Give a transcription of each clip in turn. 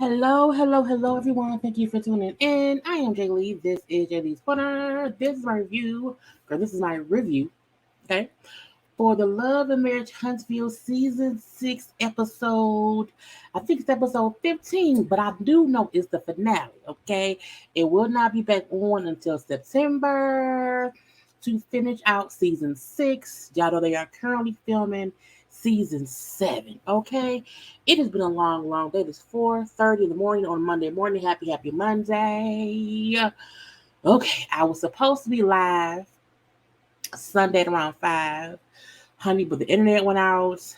Hello, everyone. Thank you for tuning in. I am Jaylee. This is JayLeesCorner. This is my review, or this is my review, okay, for the Love and Marriage Huntsville Season 6 episode. I think it's episode 15, but I do know it's the finale, okay? It will not be back on until September to finish out Season 6. Y'all know they are currently filming Season 7, okay? It has been a long day. It's 4:30 in the morning on Monday morning. Happy Monday. Okay, I was supposed to be live Sunday at around 5, honey, but the internet went out.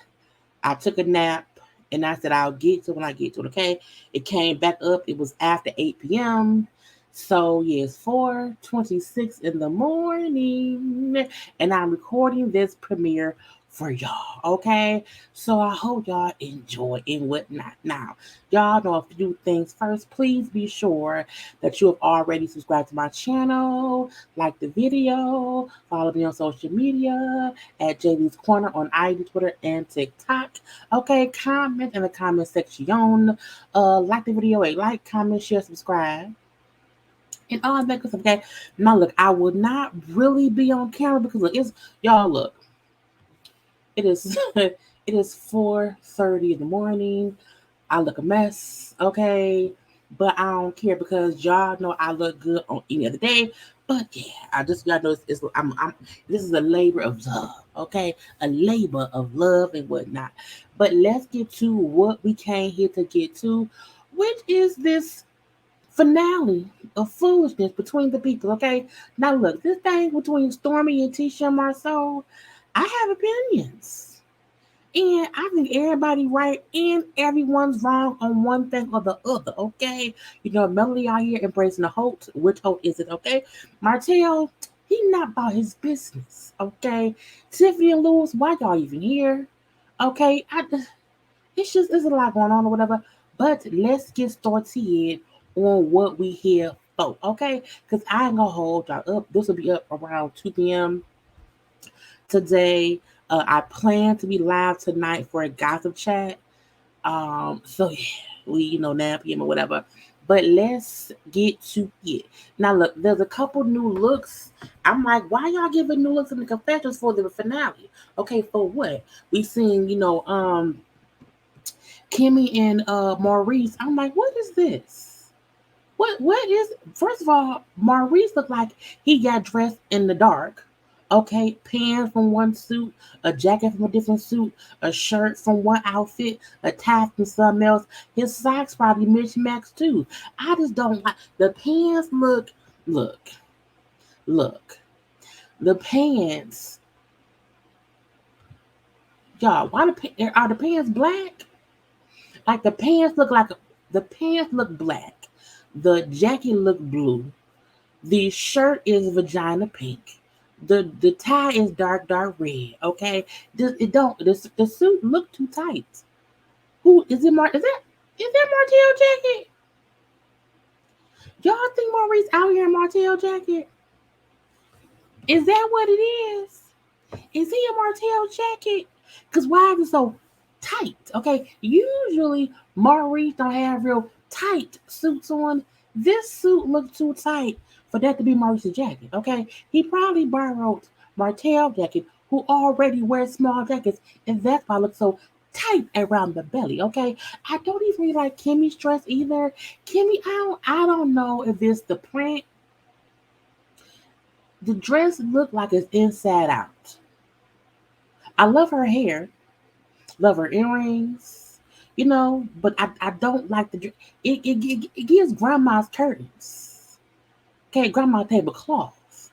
I took a nap and I said I'll get to it when I get to it. Okay. It came back up. It was after 8 p.m. So yes, 4:26 in the morning. And I'm recording this premiere for y'all. Okay. So I hope y'all enjoy and whatnot. Now, y'all know a few things. First, please be sure that you have already subscribed to my channel, like the video, follow me on social media at JayLeesCorner on IG, Twitter, and TikTok. Okay, comment in the comment section. Like the video, like, comment, share, subscribe, and all that good stuff. Okay. Now look, I will not really be on camera because look, it's y'all look. It is it is 4:30 in the morning. I look a mess, okay? But I don't care because y'all know I look good on any other day. But yeah, I just y'all know I'm this is a labor of love, okay? A labor of love and whatnot. But let's get to what we came here to get to, which is this finale of foolishness between the people, okay? Now look, this thing between Stormi and Tisha and Marsau, I have opinions. And I think everybody right and everyone's wrong on one thing or the other, okay? You know, Melody out here embracing the Holt. Which Holt is it, okay? Martell, he not about his business, okay? Tiffany and Lewis, why y'all even here? Okay, it's a lot going on or whatever. But let's get started on what we here for, okay? Because I ain't gonna hold y'all up. This will be up around 2 p.m. today. I plan to be live tonight for a gossip chat. So yeah, we 9 p.m. or whatever. But let's get to it. Now look, there's a couple new looks. I'm like, why y'all giving new looks in the confessions for the finale? Okay, for what? We seen, Kimmy and Maurice. I'm like, what is this? What is first of all, Maurice looked like he got dressed in the dark. Okay, pants from one suit, a jacket from a different suit, a shirt from one outfit, a tie from something else. His socks probably mismatched too. I just don't like the pants. Look, look. The pants, y'all. Are the pants black? Like the pants look black. The jacket look blue. The shirt is vagina pink. The tie is dark red. Okay, it don't the suit look too tight. Who is it? Is that Martell jacket? Y'all think Maurice out here in Martell jacket? Is that what it is? Is he a Martell jacket? Cause why is it so tight? Okay, usually Maurice don't have real tight suits on. This suit looks too tight for that to be Maurice's jacket. Okay, he probably borrowed Martell jacket, who already wears small jackets, and that's why it looks so tight around the belly. Okay, I don't even really like Kimmy's dress either. Kimmy, I don't know if it's the print. The dress looked like it's inside out. I love her hair, love her earrings, but I don't like it gives grandma's curtains. Okay, grandma tablecloths.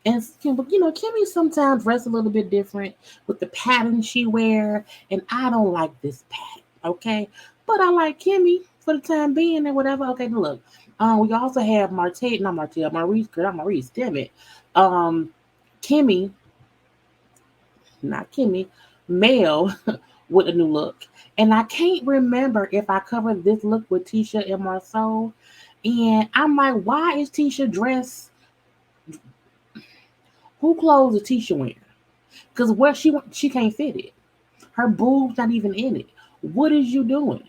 And but Kimmy sometimes dress a little bit different with the pattern she wear, and I don't like this pattern. Okay, but I like Kimmy for the time being and whatever. Okay, look, we also have Maurice, girl, not Maurice, damn it, um, Kimmy, not Kimmy, Mel with a new look. And I can't remember if I covered this look with Tisha and Marsau. And I'm like, why is Tisha dressed? Who clothes is Tisha wearing? Because where she can't fit it. Her boobs not even in it. What is you doing?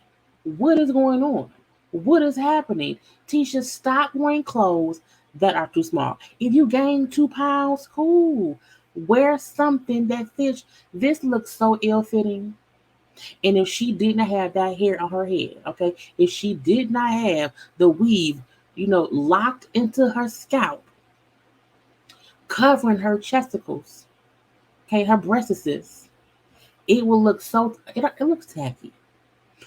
What is going on? What is happening? Tisha, stop wearing clothes that are too small. If you gain 2 pounds, cool. Wear something that fits. This looks so ill-fitting. And if she didn't have that hair on her head, okay, if she did not have the weave, locked into her scalp, covering her chesticles, okay, her breastises, it will look it looks tacky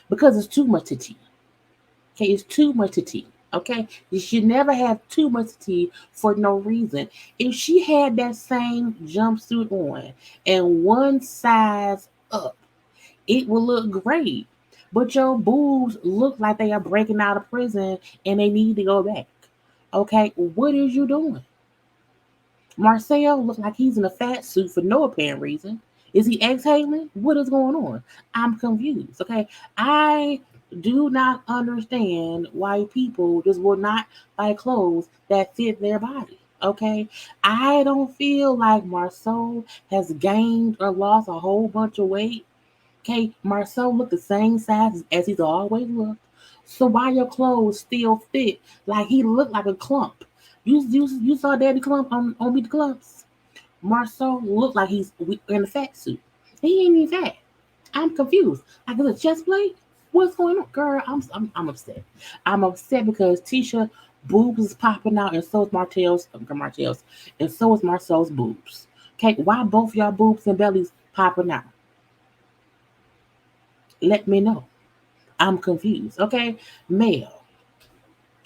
because it's too much to tea. Okay, it's too much to tea. Okay, you should never have too much tea for no reason. If she had that same jumpsuit on and one size up, it will look great. But your boobs look like they are breaking out of prison and they need to go back. Okay, what is you doing? Marcel looks like he's in a fat suit for no apparent reason. Is he exhaling? What is going on? I'm confused. Okay, I do not understand why people just will not buy clothes that fit their body. Okay, I don't feel like Marceau has gained or lost a whole bunch of weight. Okay, Marceau looked the same size as he's always looked. So why your clothes still fit like he looked like a clump? You saw Daddy Clump on Meet the Clumps. Marceau looked like he's in a fat suit. He ain't even fat. I'm confused. Like it's a chest plate. What's going on, girl? I'm upset. I'm upset because Tisha boobs is popping out, and so is Martell's, and so is Marceau's boobs. Okay, why both y'all boobs and bellies popping out? Let me know. I'm confused. Okay, Mel.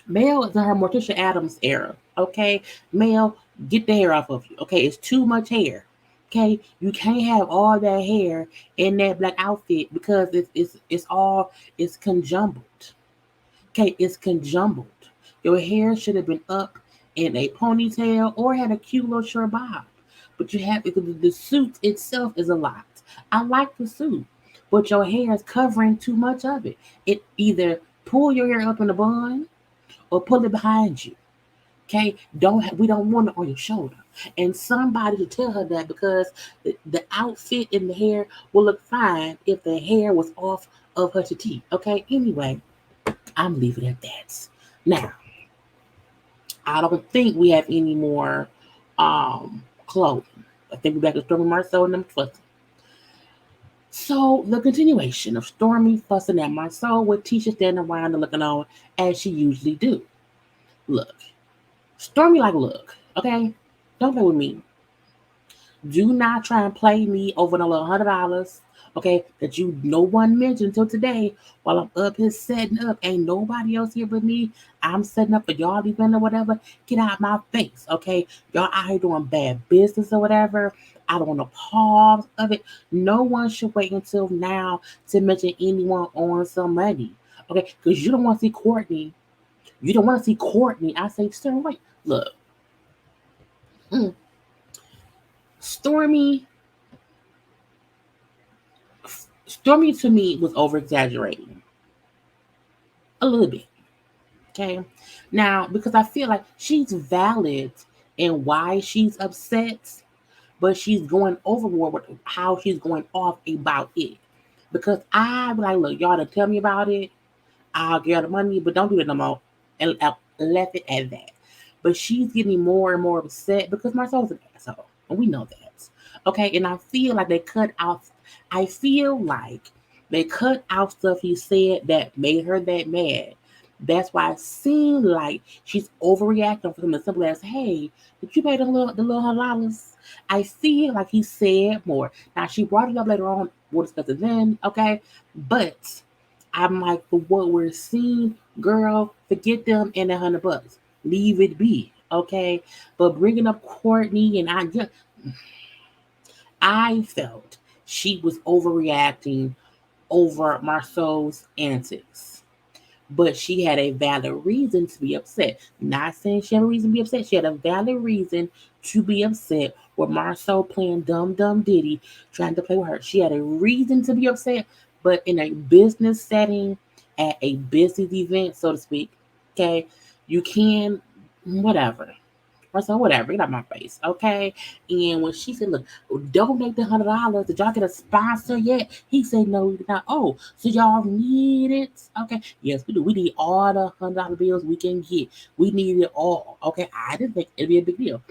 Mel is in her Morticia Adams era. Okay, Mel, get the hair off of you. Okay, it's too much hair. Okay, you can't have all that hair in that black outfit because it's conjumbled. Okay, it's conjumbled. Your hair should have been up in a ponytail or had a cute little short bob. But you have the suit itself is a lot. I like the suit, but your hair is covering too much of it. It either pull your hair up in a bun or pull it behind you. Okay, we don't want it on your shoulder. And somebody to tell her that because the outfit and the hair will look fine if the hair was off of her titty. Okay, anyway, I'm leaving it at that. Now, I don't think we have any more clothing. I think we're back to Stormy Marcel and them fussing. So the continuation of Stormy fussing at Marcel with Tisha standing around and looking on as she usually do. Look, Stormy look, okay? Don't play with me. Do not try and play me over the little $100, okay, that no one mentioned until today while I'm up here setting up. Ain't nobody else here but me. I'm setting up for y'all event or whatever. Get out my face, okay? Y'all out here doing bad business or whatever. I don't want to pause of it. No one should wait until now to mention anyone on some money, okay? Because you don't want to see Courtney. You don't want to see Courtney. I say, Stormy, wait, look. Stormy to me was over exaggerating a little bit. Okay. Now, because I feel like she's valid in why she's upset, but she's going overboard with how she's going off about it. Because I be like, look, y'all to tell me about it. I'll get the money, but don't do it no more. And I left it at that. But she's getting more and more upset because Marcel's an asshole. And we know that. Okay, and I feel like they cut out stuff he said that made her that mad. That's why it seemed like she's overreacting for something as simple as, hey, did you pay the little $100? I feel like he said more. Now she brought it up later on, we'll discuss it then, okay? But I'm like, for what we're seeing, girl, forget them and $100. Leave it be, okay? But bringing up Courtney and I felt she was overreacting over Marceau's antics. But she had a valid reason to be upset. Not saying she had a reason to be upset. She had a valid reason to be upset with Marsau playing dumb diddy, trying to play with her. She had a reason to be upset, but in a business setting, at a business event, so to speak, okay, you can, whatever. Marcel, whatever, get out my face, okay? And when she said, look, donate the $100. Did y'all get a sponsor yet? He said, no, we did not. Oh, so y'all need it? Okay. Yes, we do. We need all the $100 bills we can get. We need it all. Okay. I didn't think it'd be a big deal.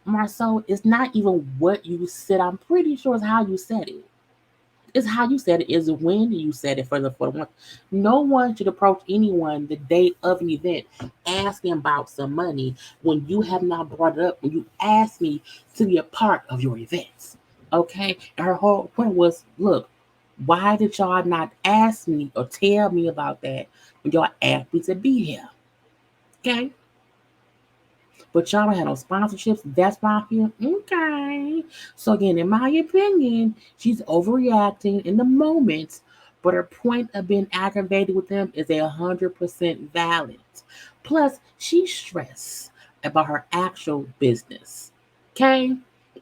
Marcel, it's not even what you said. I'm pretty sure it's how you said it. It's how you said it, is when you said it for the one. No one should approach anyone the day of an event asking about some money when you have not brought it up, when you asked me to be a part of your events. Okay? And her whole point was, look, why did y'all not ask me or tell me about that when y'all asked me to be here? Okay? But y'all don't have no sponsorships. That's why I'm here. Okay. So again, in my opinion, she's overreacting in the moment, but her point of being aggravated with them is 100% valid. Plus, she's stressed about her actual business. Okay.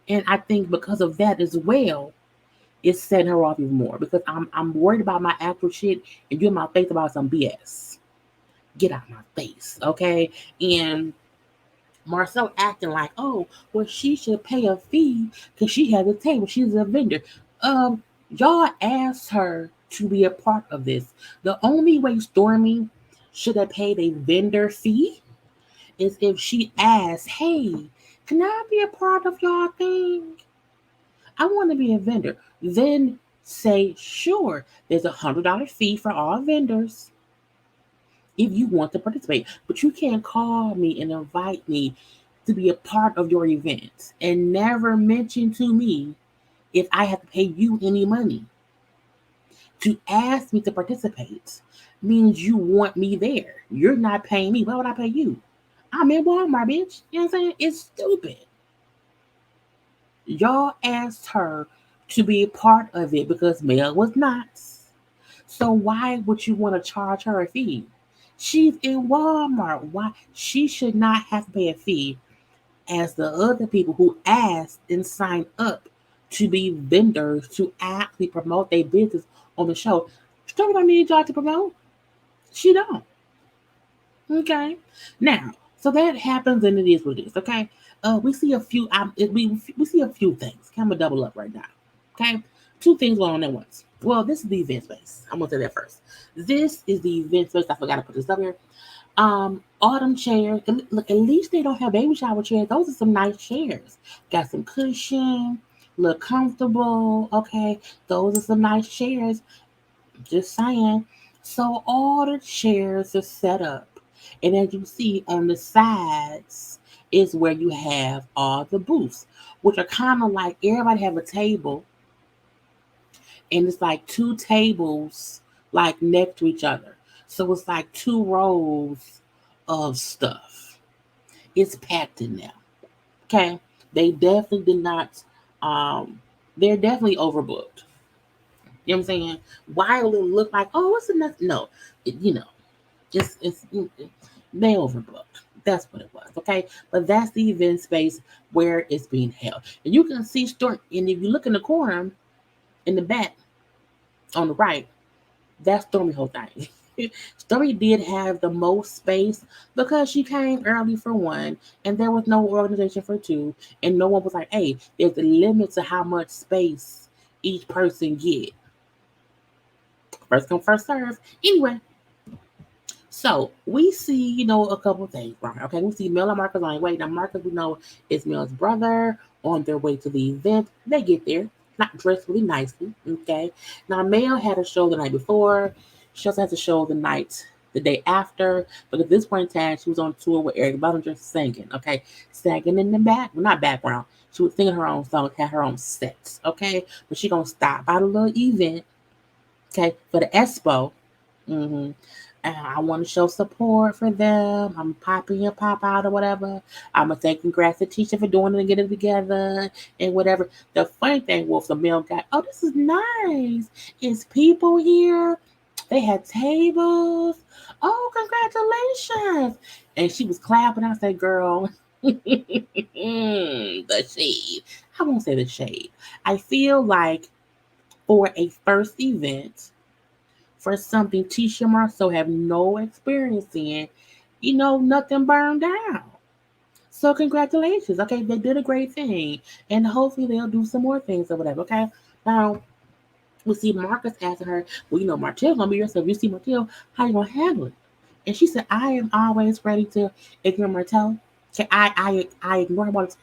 And I think because of that as well, it's setting her off even more because I'm worried about my actual shit and you're in my face about some BS. Get out my face. Okay. And Marcel acting like, oh, well, she should pay a fee because she has a table. She's a vendor. Y'all asked her to be a part of this. The only way Stormi should have paid a vendor fee is if she asked, hey, can I be a part of y'all thing? I want to be a vendor. Then say, sure, there's $100 fee for all vendors if you want to participate. But you can't call me and invite me to be a part of your event and never mention to me if I have to pay you any money. To ask me to participate means you want me there. You're not paying me. Why would I pay you? I'm in Walmart, bitch. You know what I'm saying? It's stupid. Y'all asked her to be a part of it because Mel was not. So why would you want to charge her a fee? She's in Walmart. Why? She should not have to pay a fee as the other people who asked and signed up to be vendors to actually promote their business on the show. She don't need y'all to promote. She don't. Okay. Now, so that happens and it is what it is. Okay. We see a few. We see a few things. I'm gonna double up right now. Okay. Two things going on at once. Well, this is the event space. I'm gonna say that first. This is the event space. I forgot to put this up here. Autumn chairs. Look, at least they don't have baby shower chairs. Those are some nice chairs. Got some cushion, look comfortable. Okay, those are some nice chairs. Just saying. So all the chairs are set up, and as you see on the sides is where you have all the booths, which are kind of like everybody have a table, and it's like two tables like next to each other. So it's like two rows of stuff. It's packed in there. Okay. They definitely did not they're definitely overbooked. You know what I'm saying? Why will it look like, oh, what's enough? No. It's they overbooked. That's what it was. Okay. But that's the event space where it's being held. And you can see store, and if you look in the corner in the back on the right, that's Stormy whole thing. Stormy did have the most space because she came early for one, and there was no organization for two, and no one was like, "Hey, there's a limit to how much space each person get." First come, first serve. Anyway, so we see, a couple things, right? Okay, we see Mel and Marcus on the way. Now, Marcus, we know, is Mel's brother on their way to the event. They get there, not dressed really nicely. Okay, now Mel had a show the night before. She also has a show the day after. But at this point in time, she was on tour with Eric Bellinger singing. Okay, singing in the not background. She was singing her own song, had her own sets. Okay, but she gonna stop by the little event. Okay, for the expo. Mm-hmm. And I want to show support for them. I'm popping and pop out or whatever. I'm gonna say congrats to Tisha for doing it and getting it together and whatever. The funny thing was the male guy, oh, this is nice. It's people here. They had tables. Oh, congratulations. And she was clapping. I said, girl, the shade. I won't say the shade. I feel like for a first event, for something Tisha Marsau have no experience in, nothing burned down. So congratulations. Okay, they did a great thing. And hopefully they'll do some more things or whatever. Okay. Now we see Marcus asking her, well, Martell's gonna be yourself. You see Martell, how you gonna handle it? And she said, I am always ready to ignore Martell. Okay, I ignore him all the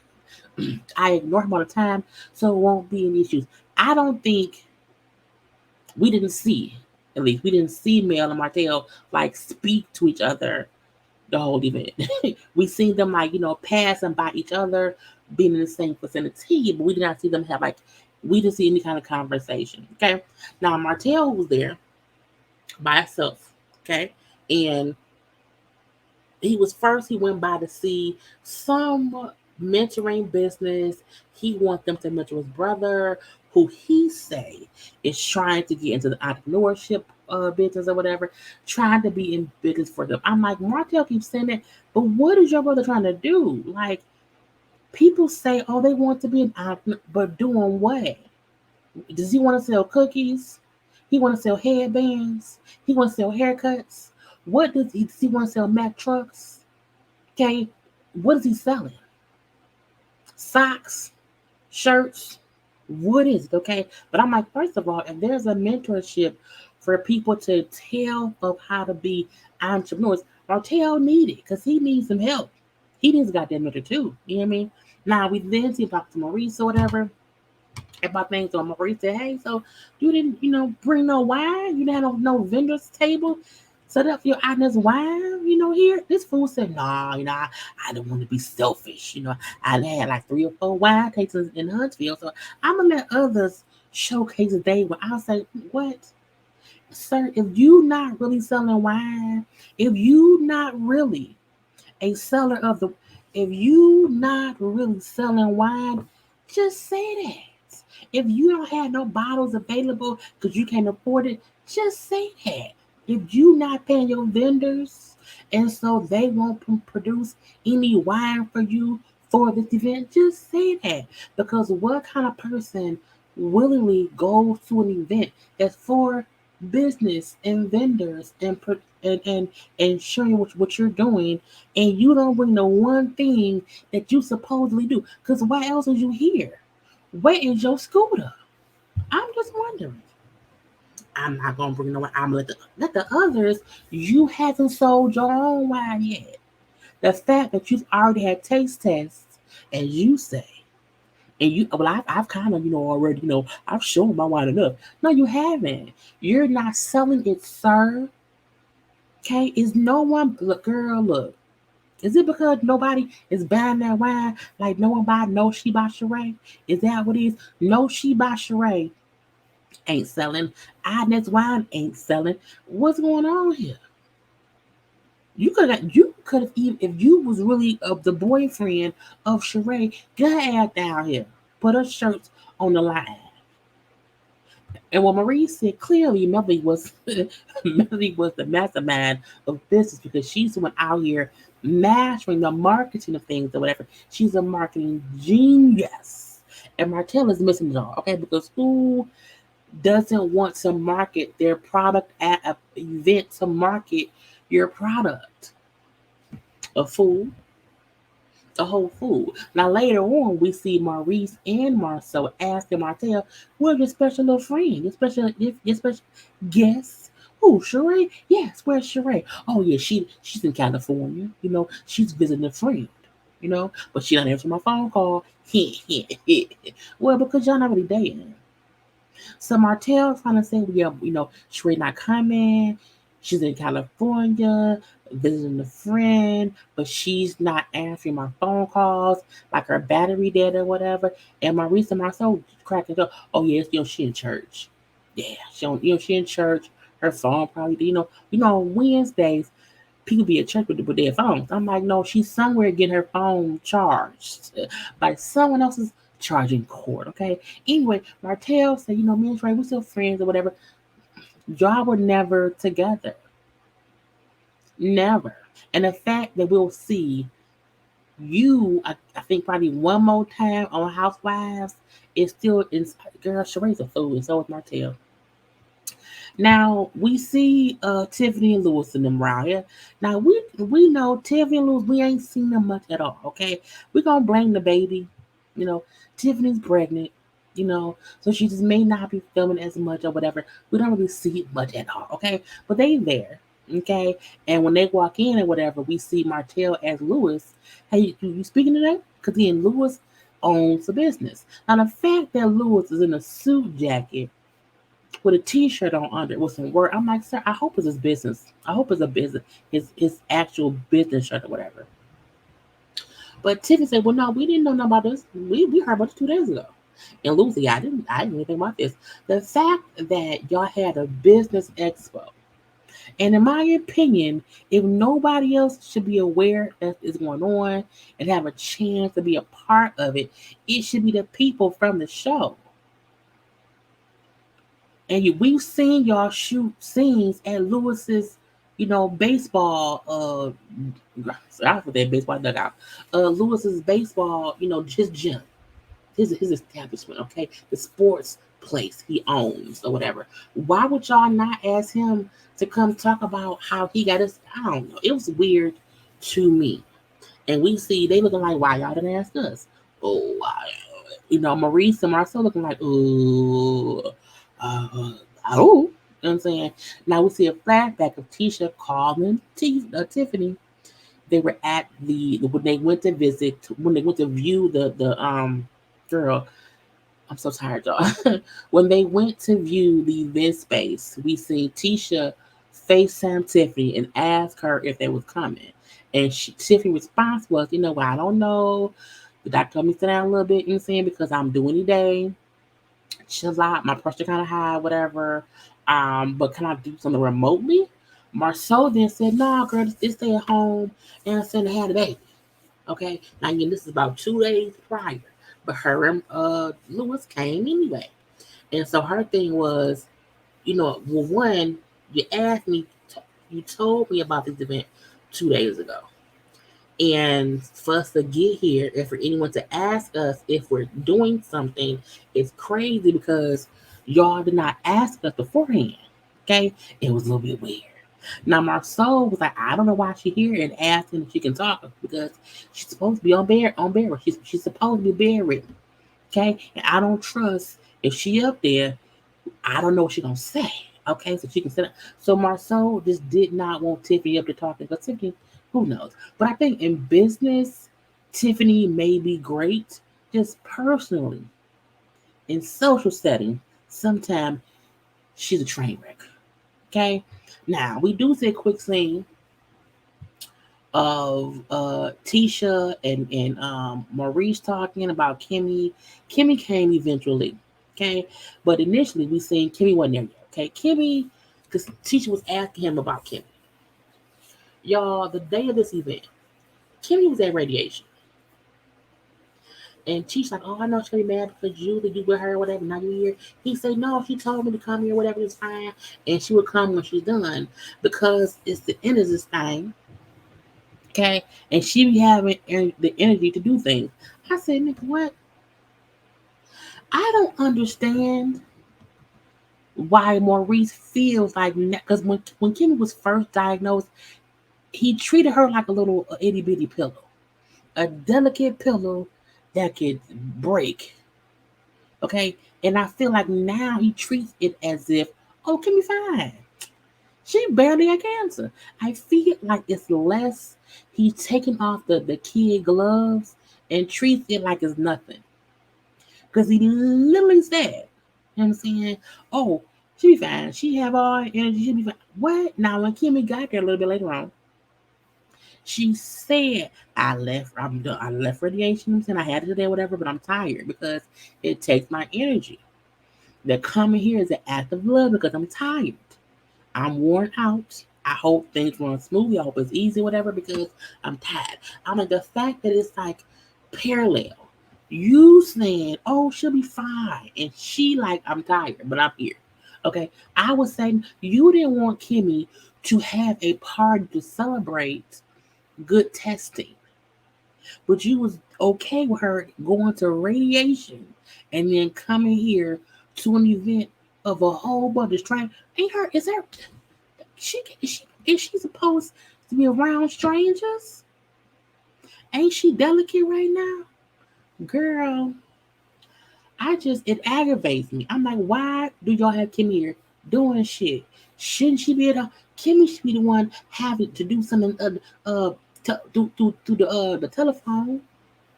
time. I ignore him all the time, so it won't be any issues. I don't think we didn't see, at least we didn't see Mel and Martell like speak to each other the whole event. We seen them like, passing by each other, being in the same vicinity, but we did not see them have like we didn't see any kind of conversation. Okay. Now Martell was there by himself. Okay. And he went by to see some mentoring business. He wants them to mentor his brother, who he say is trying to get into the entrepreneurship business or whatever, trying to be in business for them. I'm like, Martell keeps saying that, but what is your brother trying to do? Like, people say, oh, they want to be an entrepreneur, but doing what? Does he want to sell cookies? He want to sell headbands? He want to sell haircuts? Does he want to sell Mack trucks? Okay, what is he selling? Socks, shirts, what is it? Okay, but I'm like, first of all, if there's a mentorship for people to tell of how to be entrepreneurs, Martell need it because he needs some help. He needs a goddamn mentor too. You know what I mean? Now we then see about to Maurice or whatever about things on Maurice said, hey, so you didn't, bring no wine? You didn't have no vendor's table set up for your Agnes wine, here? This fool said, nah, I don't want to be selfish. I had like 3 or 4 wine tastings in Huntsville, so I'm gonna let others showcase a day where I'll say, what? Sir, if you not really selling wine, if you not really a seller of the if you not really selling wine, just say that. If you don't have no bottles available because you can't afford it, just say that. If you not paying your vendors and so they won't produce any wine for you for this event, just say that. Because what kind of person willingly goes to an event that's for business and vendors and showing what you're doing, and you don't bring the one thing that you supposedly do? Because why else is you here? Where is your scooter? I'm just wondering. I'm not gonna bring no wine. I'm gonna let the others. You haven't sold your own wine yet. The fact that you've already had taste tests, as you say, and I've kind of, already, I've shown my wine enough. No, you haven't. You're not selling it, sir. Okay, is no one look, girl, look. Is it because nobody is buying that wine? Like no one buy no she by Sheree? Is that what it is? No she by Sheree ain't selling. Agnes wine ain't selling. What's going on here? You could have even if you was really of the boyfriend of Sheree, get her ass down here. Put her shirts on the line. And what Marie said clearly, Melody was Melody was the mastermind of business because she's the one out here mastering the marketing of things or whatever. She's a marketing genius. And Martell is missing it all, okay? Because who doesn't want to market their product at an event to market your product? A fool. A whole fool. Now later on, we see Maurice and Marsau asking Martell, "Where's your special little friend? Your special guest? Who? Sheree? Yes. Where's Sheree? Oh yeah, she's in California. She's visiting a friend. But she don't answer my phone call. Well, because y'all not really dating. So Martell trying to say, yeah, Sheree not coming. She's in California visiting a friend, but she's not answering my phone calls, like her battery dead or whatever. And Maurice and Marcel cracking up. Oh yes, she in church. Yeah, she in church. Her phone probably, on Wednesdays people be at church with their phones. I'm like, no, she's somewhere getting her phone charged by someone else's charging cord. Okay. Anyway, Martell said, me and Trey, we're still friends or whatever. Y'all were never together. Never. And the fact that we'll see you, I think probably one more time on Housewives is still in. Girl, Sheree's a fool, and so is Martell. Now we see Tiffany and Lewis in them around here. Now we know Tiffany and Lewis, we ain't seen them much at all. Okay, we gonna blame the baby. You know, Tiffany's pregnant. So she just may not be filming as much or whatever. We don't really see it much at all. Okay, but they there. Okay, and when they walk in or whatever, we see Martell as Lewis. Hey, you speaking today? Because he and Lewis owns the business. Now the fact that Lewis is in a suit jacket with a T-shirt on under it with some word. I'm like, sir, I hope it's his business. I hope it's a business, his actual business shirt or whatever. But Tiffany said, well, no, we didn't know nothing about this. We heard about it 2 days ago. And Lucy, I didn't even think about this. The fact that y'all had a business expo, and in my opinion, if nobody else should be aware that is going on and have a chance to be a part of it, it should be the people from the show. And we've seen y'all shoot scenes at Lewis's, baseball. I forget baseball dugout. Lewis's baseball, his gym, his establishment. Okay, the sports place he owns or whatever. Why would y'all not ask him to come talk about how he got his? I don't know. It was weird to me. And we see they looking like, why y'all didn't ask us? Oh, Maurice and Marcel looking like, uh, oh, you know what I'm saying? Now we see a flashback of Tisha calling Tiffany. They were at when they went to visit, when they went to view the girl. I'm so tired, y'all. When they went to view the event space, we see Tisha FaceTime Tiffany and ask her if they was coming. And Tiffany's response was, well, I don't know. The doctor told me to sit down a little bit, because I'm doing a day. Chill out, my pressure kind of high, whatever. But can I do something remotely? Marsau then said, no, girl, just stay at home and send a had a baby. Okay. Now again, this is about 2 days prior. But her and Lewis came anyway. And so her thing was, well, one, you asked me, you told me about this event 2 days ago. And for us to get here, and for anyone to ask us if we're doing something, it's crazy because y'all did not ask us beforehand. Okay? It was a little bit weird. Now, Marsau was like, I don't know why she's here, and asking if she can talk because she's supposed to be on bed. She's supposed to be bedridden. Okay? And I don't trust if she up there, I don't know what she's gonna say. Okay, so she can sit up. So Marsau just did not want Tiffany up to talking because Tiffany, who knows? But I think in business, Tiffany may be great. Just personally, in social setting, sometimes she's a train wreck. Okay, now we do see a quick scene of Tisha and Maurice talking about Kimmy. Kimmy came eventually, okay, but initially we seen Kimmy wasn't there yet. Okay, Kimmy, because Tisha was asking him about Kimmy. Y'all, the day of this event, Kimmy was at radiation. And Tisha's like, oh, I know she's gonna be mad because you with her, whatever, now you here. He said, no, she told me to come here, whatever, it's fine. And she would come when she's done because it's the end of this thing. Okay, and she be having the energy to do things. I said, Nick, what? I don't understand why Maurice feels like, because when Kimmy was first diagnosed, he treated her like a little itty bitty pillow, a delicate pillow that could break. Okay, and I feel like now he treats it as if, oh, Kimmy fine. She barely had cancer. I feel like it's less. He's taking off the kid gloves and treats it like it's nothing. Because he literally said, you know what I'm saying? Oh, she be fine. She have all energy. She be fine. What? Now, when Kimmy got there a little bit later on, she said, I'm done. I left radiation and I had it today, whatever, but I'm tired because it takes my energy. The coming here is an act of love because I'm tired. I'm worn out. I hope things run smoothly. I hope it's easy, whatever, because I'm tired. I mean, the fact that it's like parallel. You saying, oh, she'll be fine. And she like, I'm tired, but I'm here. Okay. I was saying you didn't want Kimmy to have a party to celebrate good testing. But you was okay with her going to radiation and then coming here to an event of a whole bunch of strangers. Ain't her? Is her? Is she supposed to be around strangers? Ain't she delicate right now, girl? It aggravates me. I'm like, why do y'all have Kim here doing shit? Shouldn't she be Kimmy should be the one having to do something through the telephone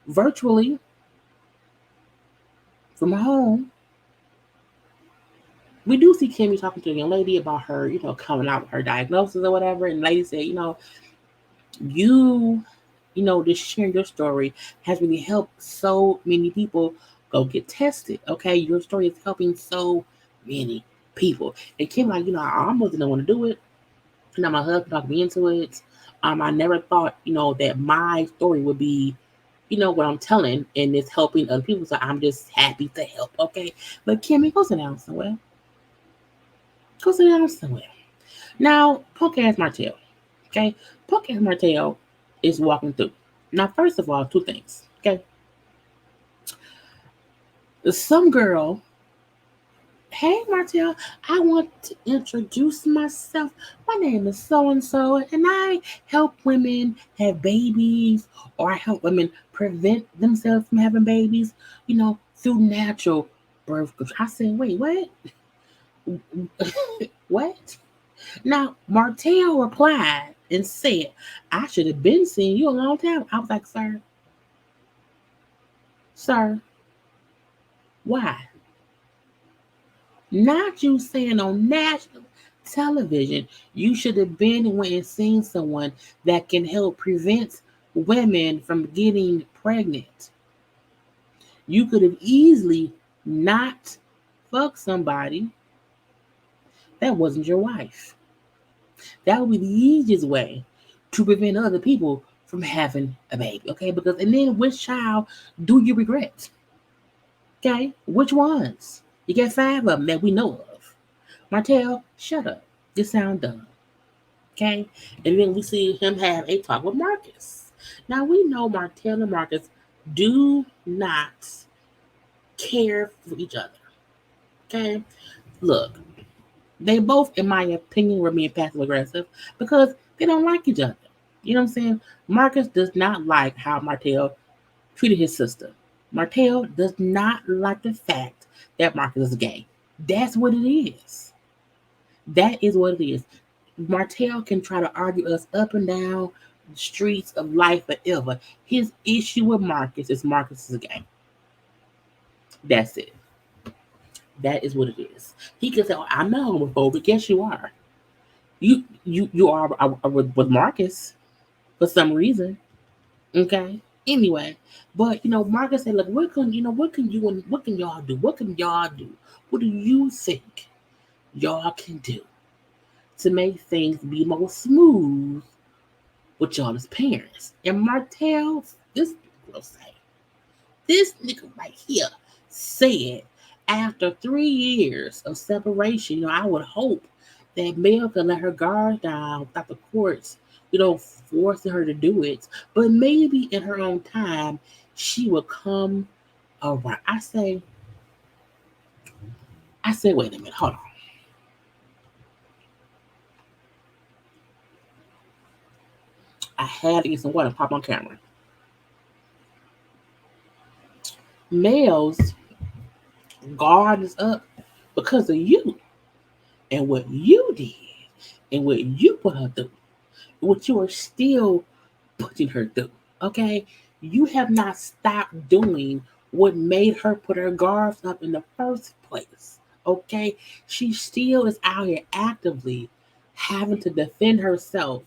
virtually from home. We do see Kimmy talking to a young lady about her, coming out with her diagnosis or whatever. And the lady said, you, just sharing your story has really helped so many people go get tested. Okay. Your story is helping so many people. And Kim, like, I almost didn't want to do it. My husband talked me into it. I never thought, that my story would be, what I'm telling and it's helping other people. So I'm just happy to help. Okay. But Kimmy, go sit down somewhere. Go sit down somewhere. Now, punk ass Martell. Okay. Punk ass Martell is walking through. Now, first of all, two things. Okay. Some girl, hey Martell, I want to introduce myself. My name is so and so, and I help women have babies, or I help women prevent themselves from having babies, through natural birth control. I said, wait, what? What? Now, Martell replied and said, I should have been seeing you a long time. I was like, sir, why? Not you saying on national television, you should have been and went and seen someone that can help prevent women from getting pregnant. You could have easily not fucked somebody that wasn't your wife. That would be the easiest way to prevent other people from having a baby. Okay, because and then which child do you regret? Okay, which ones? You got 5 of them that we know of. Martell, shut up. You sound dumb. Okay? And then we see him have a talk with Marcus. Now we know Martell and Marcus do not care for each other. Okay? Look, they both, in my opinion, were being passive aggressive because they don't like each other. You know what I'm saying? Marcus does not like how Martell treated his sister. Martell does not like the fact that Marcus is gay. That's what it is. That is what it is. Martell can try to argue us up and down the streets of life forever. His issue with Marcus is gay. That's it. That is what it is. He can say, oh, I'm not homophobic. Yes, you are. You are with Marcus for some reason. Okay. Anyway, but Marcus said, look, what can y'all do? What can y'all do? What do you think y'all can do to make things be more smooth with y'all's parents? And Martell, this nigga right here said, after 3 years of separation, I would hope that Mel could let her guard down without the courts, forcing her to do it. But maybe in her own time, she will come around. I say, wait a minute, hold on. I had to get some water and pop on camera. Mel's guard is up because of you and what you did and what you put her through, what you are still putting her through. Okay, you have not stopped doing what made her put her guards up in the first place. Okay, she still is out here actively having to defend herself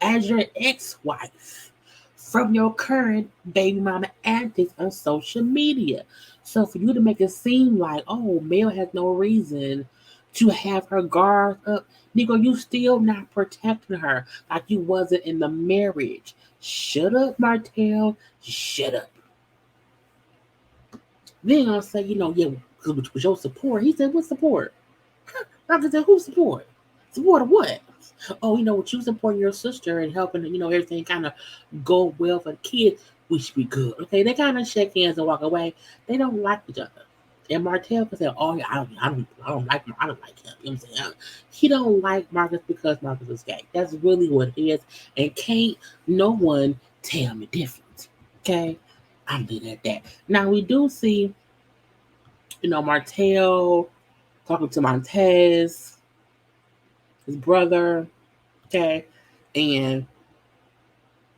as your ex-wife from your current baby mama antics on social media. So for you to make it seem like, oh, Mel has no reason to have her guard up, nigga, you still not protecting her like you wasn't in the marriage. Shut up, Martell. Shut up. Then I'll say, yeah, because with your support. He said, what support? I said, who support? Support of what? Oh, with you supporting your sister and helping, everything kind of go well for the kids, we should be good. Okay, they kind of shake hands and walk away. They don't like each other. And Martell could say, "Oh, yeah, I don't like him." You know what I'm saying? He don't like Marcus because Marcus is gay. That's really what it is. And can't no one tell me different. Okay, I'm leaving it at that. Now we do see, Martell talking to Montez, his brother. Okay, and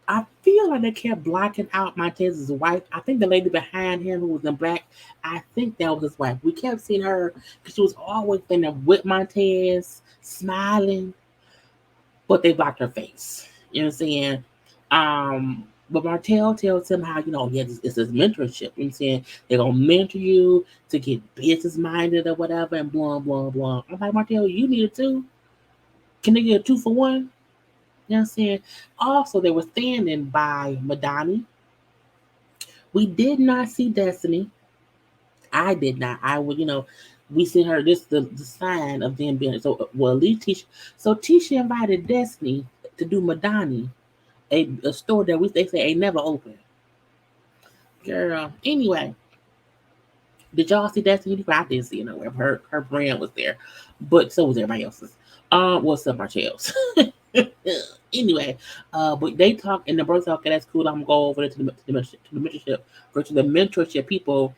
I feel like they kept blocking out Montez's wife. I think the lady behind him who was in black, I think that was his wife. We kept seeing her because she was always in there with Montez, smiling, but they blocked her face. You know what I'm saying? But Martell tells him how, yeah, it's his mentorship. You know what I'm saying? They're going to mentor you to get business minded or whatever, and blah, blah, blah. I'm like, Martell, you need it too? Can they get a 2-for-1? You know what I'm saying? Also, they were standing by Madani. We did not see Destiny. I did not. I would, we seen her. This the sign of them being so. Well, at least Tisha. So Tisha invited Destiny to do Madani, a store that they say ain't never open. Girl. Anyway, did y'all see Destiny? I didn't see it nowhere. Her brand was there, but so was everybody else's. What's up, Marchelle's? Anyway, but they talk and the bros talk. Okay, that's cool. I'm gonna go over to the mentorship people,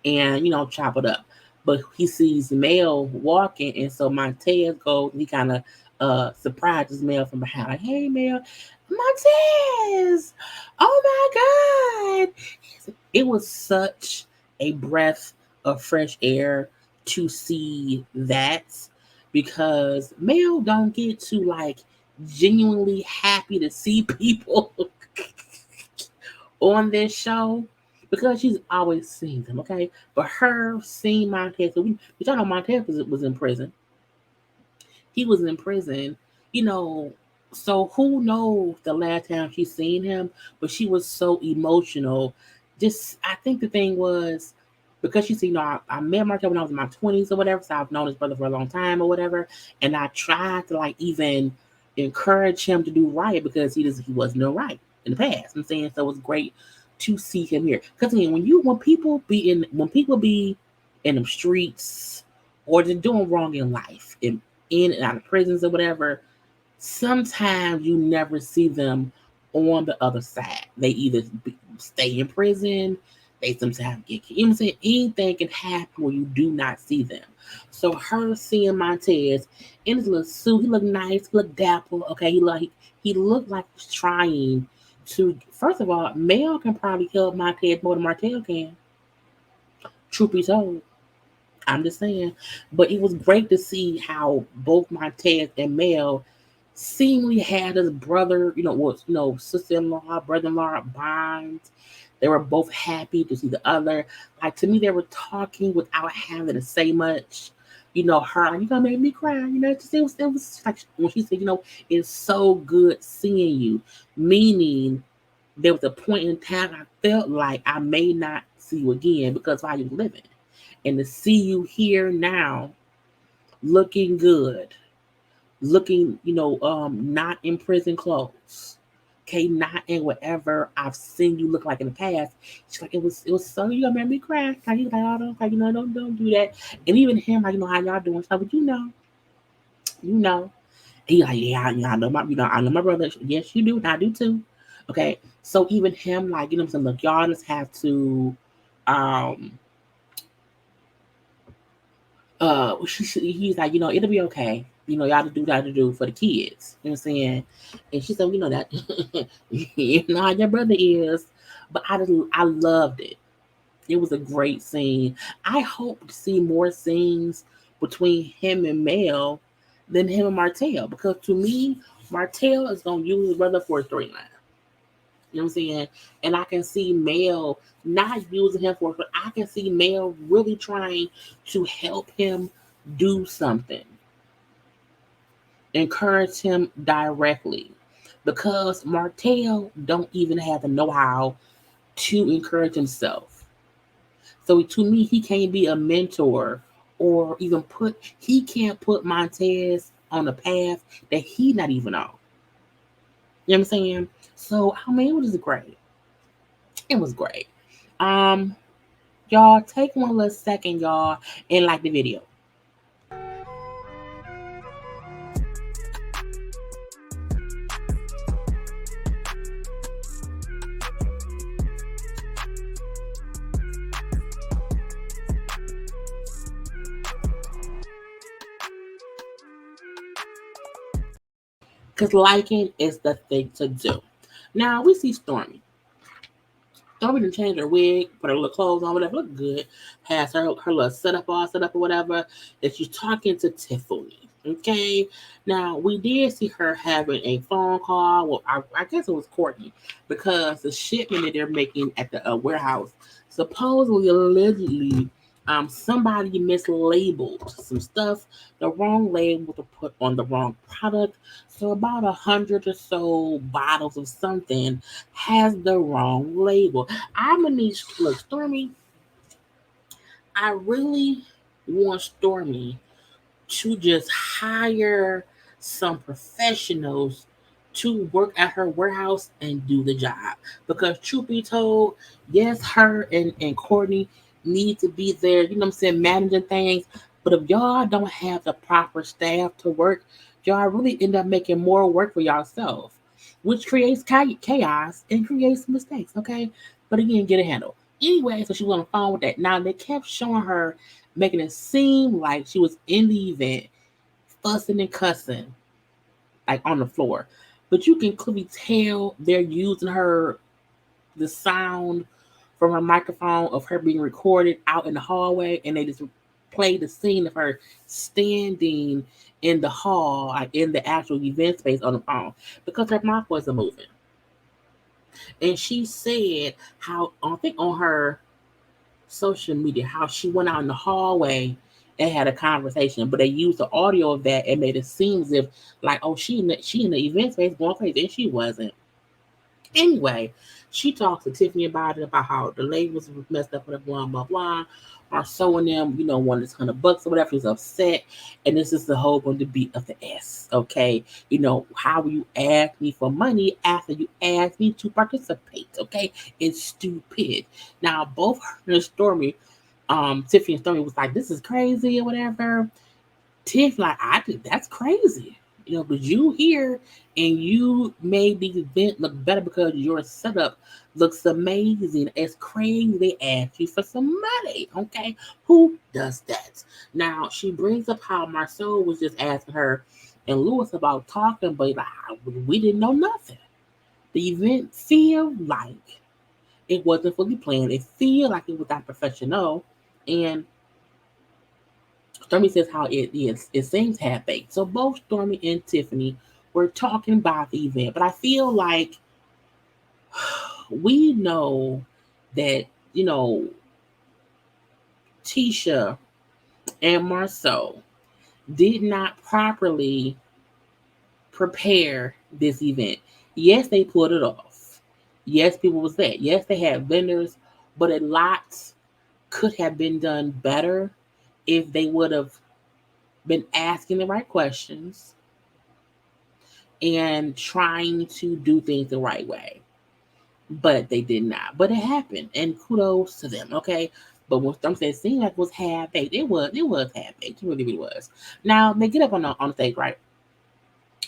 and chop it up. But he sees Mel walking, and so Montez goes. He kind of surprises Mel from behind, like, "Hey, Mel, Montez! Oh my God!" It was such a breath of fresh air to see that, because Mel don't get to like genuinely happy to see people on this show, because she's always seen them, okay? But her seeing Montez, so we y'all know Montez was in prison. He was in prison, you know. So who knows the last time she seen him? But she was so emotional. Just, I think the thing was, because she said, I met Martell when I was in my 20s or whatever, so I've known his brother for a long time or whatever, and I tried to like even encourage him to do right, because he wasn't doing right in the past. I'm saying, so it was great to see him here. Because again, when people be in them streets, or just doing wrong in life, in and out of prisons or whatever, sometimes you never see them on the other side. They either stay in prison, they sometimes get, you know what I'm saying? Anything can happen where you do not see them. So her seeing Montez in his little suit, he looked nice, he looked dapper. Okay, he looked like he's trying to. First of all, Mel can probably help Montez more than Martell can. Truth be told. I'm just saying. But it was great to see how both Montez and Mel seemingly had his brother, sister-in-law, brother-in-law bonds. They were both happy to see the other. Like, to me, they were talking without having to say much. Her, like, you gonna make me cry. It was like when she said, it's so good seeing you. Meaning, there was a point in time I felt like I may not see you again because of how you living. And to see you here now, looking good, looking, not in prison clothes, okay, not in whatever I've seen you look like in the past. She's like, it was so, you gonna make me cry. Like, he's like, oh, don't do that. And even him, like, how y'all doing? She's like, but you know. And he's like, yeah, I know I know my brother. Yes, you do, and I do too. Okay, so even him, like, what I'm saying, look, y'all just have to, um, he's like, it'll be okay. Y'all to do what to do for the kids. You know what I'm saying? And she said, that you know how your brother is. But I loved it. It was a great scene. I hope to see more scenes between him and Mel than him and Martell. Because to me, Martell is gonna use his brother for a storyline. You know what I'm saying? And I can see Mel not using him for, but I can see Mel really trying to help him do something, encourage him directly, because Martell don't even have the know-how to encourage himself. So to me, he can't be a mentor, or even he can't put Montez on a path that he not even on. You know what I'm saying? So, I mean, it was great. It was great. Um, Y'all take one little second, y'all, and like the video. Because liking is the thing to do. Now we see Stormi. Stormi done changed her wig, put her little clothes on, whatever, look good. Has her little setup all set up or whatever. That she's talking to Tiffany. Okay. Now we did see her having a phone call. Well, I guess it was Courtney because the shipment that they're making at the warehouse supposedly allegedly somebody mislabeled some stuff, the wrong label to put on the wrong product. So about 100 or so bottles of something has the wrong label. I'm gonna need look, Stormi. I really want Stormi to just hire some professionals to work at her warehouse and do the job. Because truth be told, yes, her and Courtney need to be there, you know what I'm saying, managing things. But if y'all don't have the proper staff to work, y'all really end up making more work for yourself, which creates chaos and creates mistakes, okay? But again, get a handle. Anyway, so she was on the phone with that. Now they kept showing her making it seem like she was in the event, fussing and cussing, like on the floor. But you can clearly tell they're using the sound from her microphone of her being recorded out in the hallway, and they just play the scene of her standing in the hall, like in the actual event space on the phone, because her mouth wasn't moving. And she said how, I think on her social media, how she went out in the hallway and had a conversation, but they used the audio of that and made it seem as if like, oh, she in the event space going crazy, and she wasn't. Anyway, she talked to Tiffany about it, about how the lady was messed up with a blah blah blah. Marsau and them, wanted $100 or whatever. She was upset, and this is the whole going to be of the S. Okay, how will you ask me for money after you ask me to participate? Okay, it's stupid. Now both her and Stormi, Tiffany and Stormi was like, "This is crazy" or whatever. Tiff, like, I think that's crazy. But you here and you made the event look better because your setup looks amazing. It's crazy they asked you for some money. Okay. Who does that? Now she brings up how Marcel was just asking her and Lewis about talking, but like, we didn't know nothing. The event feel like it wasn't fully planned. It feel like it was not professional. And Stormi says how it is. It seems half baked. So both Stormi and Tiffany were talking about the event, but I feel like we know that Tisha and Marsau did not properly prepare this event. Yes, they pulled it off. Yes, people was there. Yes, they had vendors, but a lot could have been done better if they would have been asking the right questions and trying to do things the right way. But they did not. But it happened, and kudos to them, okay? But when some said it seemed like it was half baked, it was half baked. It really was. Now they get up on the stage, right?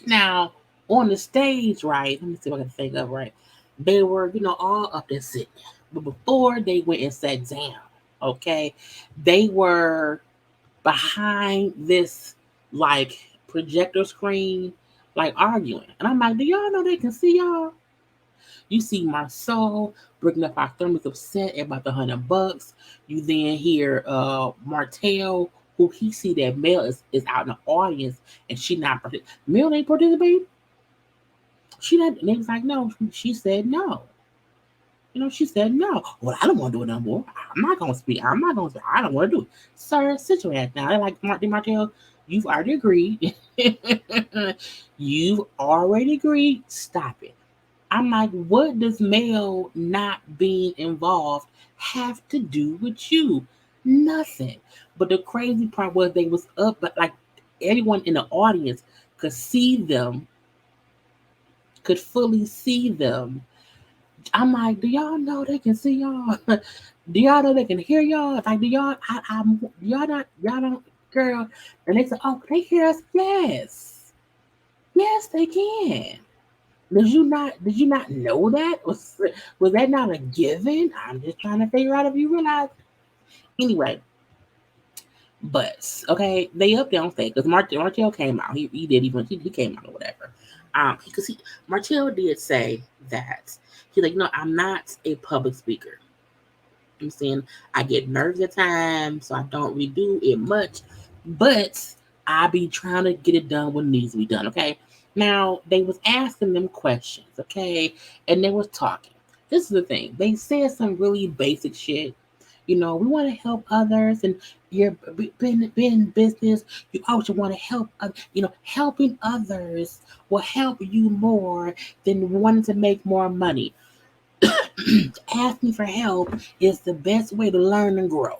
Now on the stage, right? Let me see if I can think of right. They were, all up there sitting. But before they went and sat down, okay, they were behind this like projector screen, like arguing. And I'm like, do y'all know they can see y'all? You see Marsau bringing up our thermos upset about the $100. You then hear Martell, who he see that Mel is out in the audience and she not participating. Mel ain't participating. She not. And they was like, no. She said no. She said no. Well, I don't want to do it no more. I'm not gonna speak. I'm not gonna speak. I don't want to do it. Sir, sit your ass down. They're like, Martell, you've already agreed. You've already agreed. Stop it. I'm like, what does Mel not being involved have to do with you? Nothing. But the crazy part was they was up, but like everyone in the audience could see them, could fully see them. I'm like, do y'all know they can see y'all? Do y'all know they can hear y'all? Like, do y'all? Y'all don't, girl. And they said, oh, they hear us. Yes, yes, they can. Did you not know that? Was that not a given? I'm just trying to figure out if you realize. Anyway, but okay, they up there on stage because Martell came out. He did even he came out or whatever. Because Martell did say that he's like, no, I'm not a public speaker. I'm saying I get nerves at times, so I don't redo it much, but I be trying to get it done when it needs to be done. Okay. Now they was asking them questions, okay, and they was talking. This is the thing. They said some really basic shit. We want to help others, and you're being in business. You also want to help. Helping others will help you more than wanting to make more money. Asking for help is the best way to learn and grow.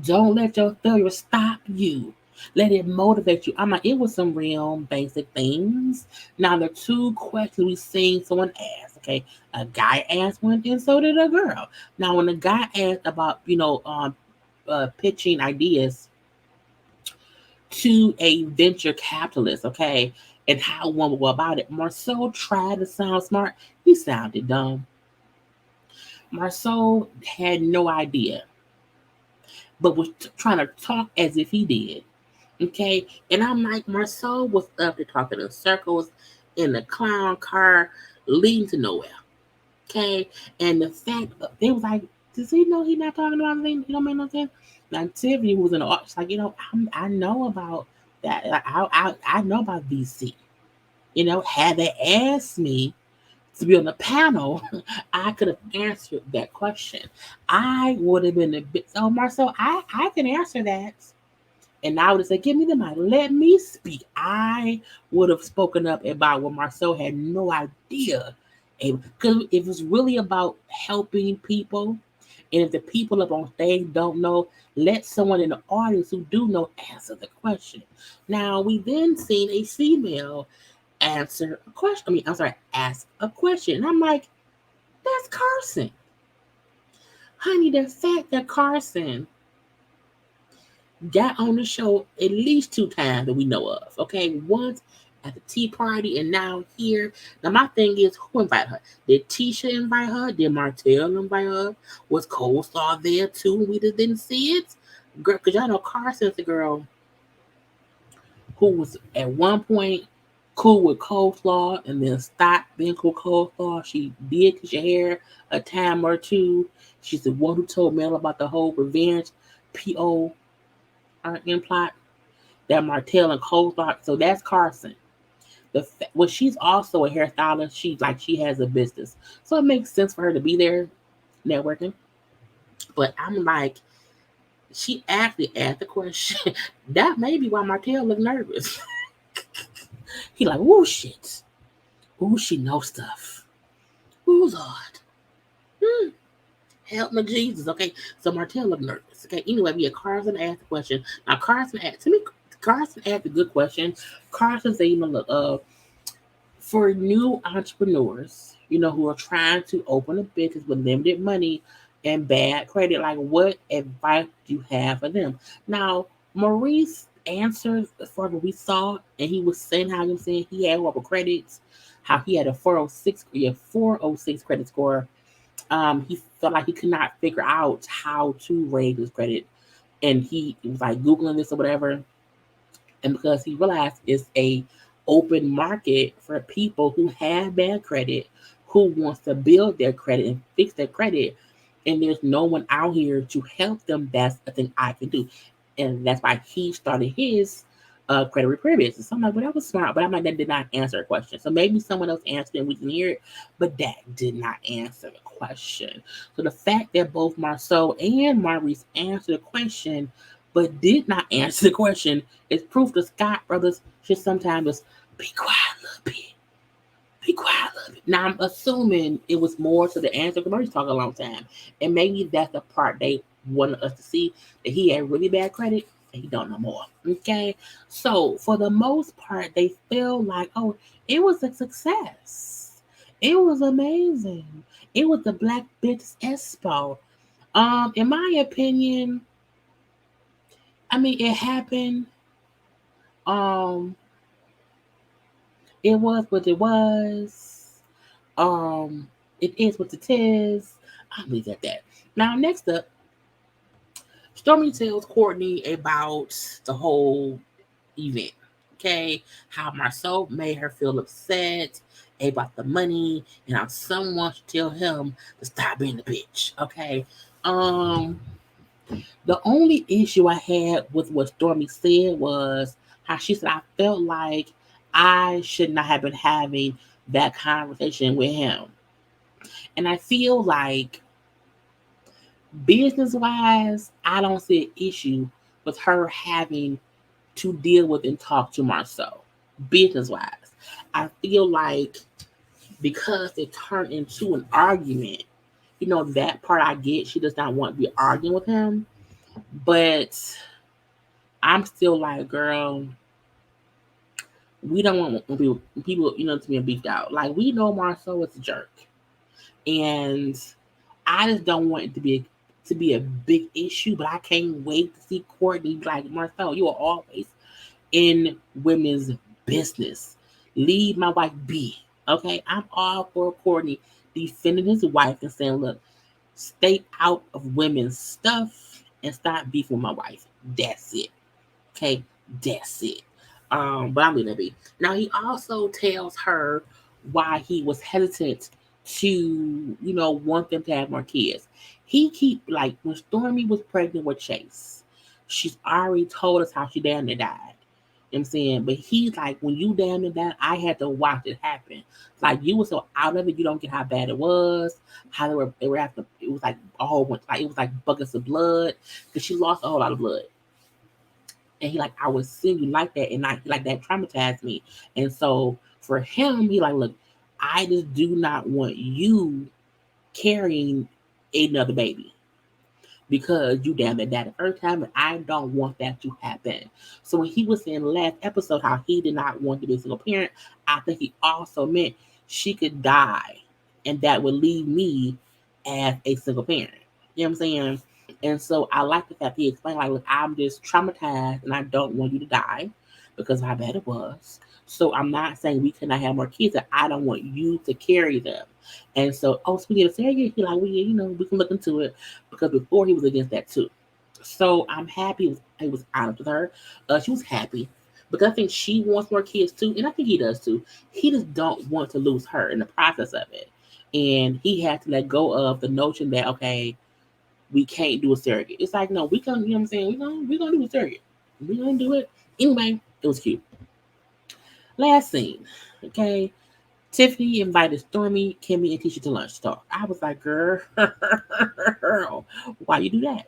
Don't let your failure stop you. Let it motivate you. I'm like, it was some real basic things. Now, the two questions we seen someone ask, okay? A guy asked one, and so did a girl. Now, when a guy asked about, pitching ideas to a venture capitalist, okay, and how one would go about it, Marceau tried to sound smart. He sounded dumb. Marsau had no idea, but was trying to talk as if he did. Okay, and I'm like, Marsau was up to talking in circles in the clown car, leading to nowhere. Okay, and the fact they was like, does he know he's not talking about anything? You don't make no sense. Now Tiffany was in the office, like, I know about that. Like, I know about VC. Had they asked me to be on the panel, I could have answered that question. I would have been a bit, so Marcel, I can answer that. And I would have said, give me the mic, let me speak. I would have spoken up about what Marcel had no idea. Because it was really about helping people. And if the people up on stage don't know, let someone in the audience who do know answer the question. Now, we then seen a female answer a question. Ask a question. And I'm like, that's Carson. Honey, the fact that Carson got on the show at least 2 times that we know of. Okay, once at the tea party and now here. Now my thing is, who invited her? Did Tisha invite her? Did Martell invite her? Was Coleslaw there too? We just didn't see it, girl. Because y'all know Carson's the girl who was at one point cool with Coleslaw and then stopped being cool with Coleslaw. She did kiss your hair a time or two. She's the one who told Mel about the whole revenge PO plot that Martell and Coleslaw. So that's Carson. She's also a hairstylist. She has a business, so it makes sense for her to be there networking. But I'm like, she actually asked the question. That may be why Martell looked nervous. He like, oh shit. Oh, she knows stuff. Oh Lord. Help me, Jesus. Okay. So Martell looked nervous. Okay. Anyway, Carson asked the question. Now Carson asked a good question. Carson said, look, for new entrepreneurs, who are trying to open a business with limited money and bad credit, like, what advice do you have for them? Now, Maurice answered for what we saw, and he was saying how he was saying he had horrible credits, how he had a 406 credit score. He felt like he could not figure out how to raise his credit, and he was like Googling this or whatever. And because he realized it's a open market for people who have bad credit, who wants to build their credit and fix their credit, and there's no one out here to help them, that's the thing I can do. And that's why he started his credit repair business. So I'm like, well, that was smart, but I'm like, that did not answer a question. So maybe someone else answered and we can hear it, but that did not answer the question. So the fact that both Marceau and Maurice answered the question but did not answer the question is proof the Scott brothers should sometimes just be quiet a little bit. Be quiet a little bit. Now I'm assuming it was more to the answer because Maurice talked a long time. And maybe that's the part they wanted us to see, that he had really bad credit and he don't know more. Okay. So for the most part, they feel like, oh, it was a success. It was amazing. It was the Black Business Expo. In my opinion, I mean, it happened. Um, it was what it was. Um, it is what it is. I'll leave it at that. Now, next up, Stormy tells Courtney about the whole event. Okay, how Marsau made her feel upset about the money, and how someone should tell him to stop being a bitch. Okay, um, the only issue I had with what Stormy said was how she said I felt like I should not have been having that conversation with him, and I feel like business wise, I don't see an issue with her having to deal with and talk to Marcel. Business wise, I feel like because it turned into an argument, that part I get. She does not want to be arguing with him, but I'm still like, girl, we don't want people, to be beefed out. Like we know Marcel is a jerk, and I just don't want it to be a big issue. But I can't wait to see Courtney be like, Marcel, you are always in women's business. Leave my wife be. Okay, I'm all for Courtney defending his wife and saying, look, stay out of women's stuff and stop beefing with my wife. That's it. Okay, that's it. But I'm gonna be. Now he also tells her why he was hesitant to, want them to have more kids. He keep like when Stormy was pregnant with Chase, she's already told us how she damn near died. You know what I'm saying? But he's like, when you damn near died, I had to watch it happen. Like you were so out of it, you don't get how bad it was. How they were after it was like a whole bunch, like it was like buckets of blood because she lost a whole lot of blood. And he like, I was seeing you like that, and I like that traumatized me. And so for him, he like, look, I just do not want you carrying another baby because you damn it died the first time, and I don't want that to happen. So when he was saying last episode how he did not want to be a single parent, I think he also meant she could die, and that would leave me as a single parent. You know what I'm saying? And so I like the fact he explained, like, look, I'm just traumatized, and I don't want you to die because of how bad it was. So I'm not saying we cannot have more kids, and I don't want you to carry them. And so, so we get a surrogate. He like, we can look into it because before he was against that too. So I'm happy he was honest with her. She was happy because I think she wants more kids too, and I think he does too. He just don't want to lose her in the process of it, and he had to let go of the notion that okay, we can't do a surrogate. It's like no, we can. You know what I'm saying? We gonna do a surrogate. We gonna do it anyway. It was cute. Last scene, okay. Tiffany invited Stormy, Kimmy, and Tisha to lunch to talk. I was like, girl, why you do that?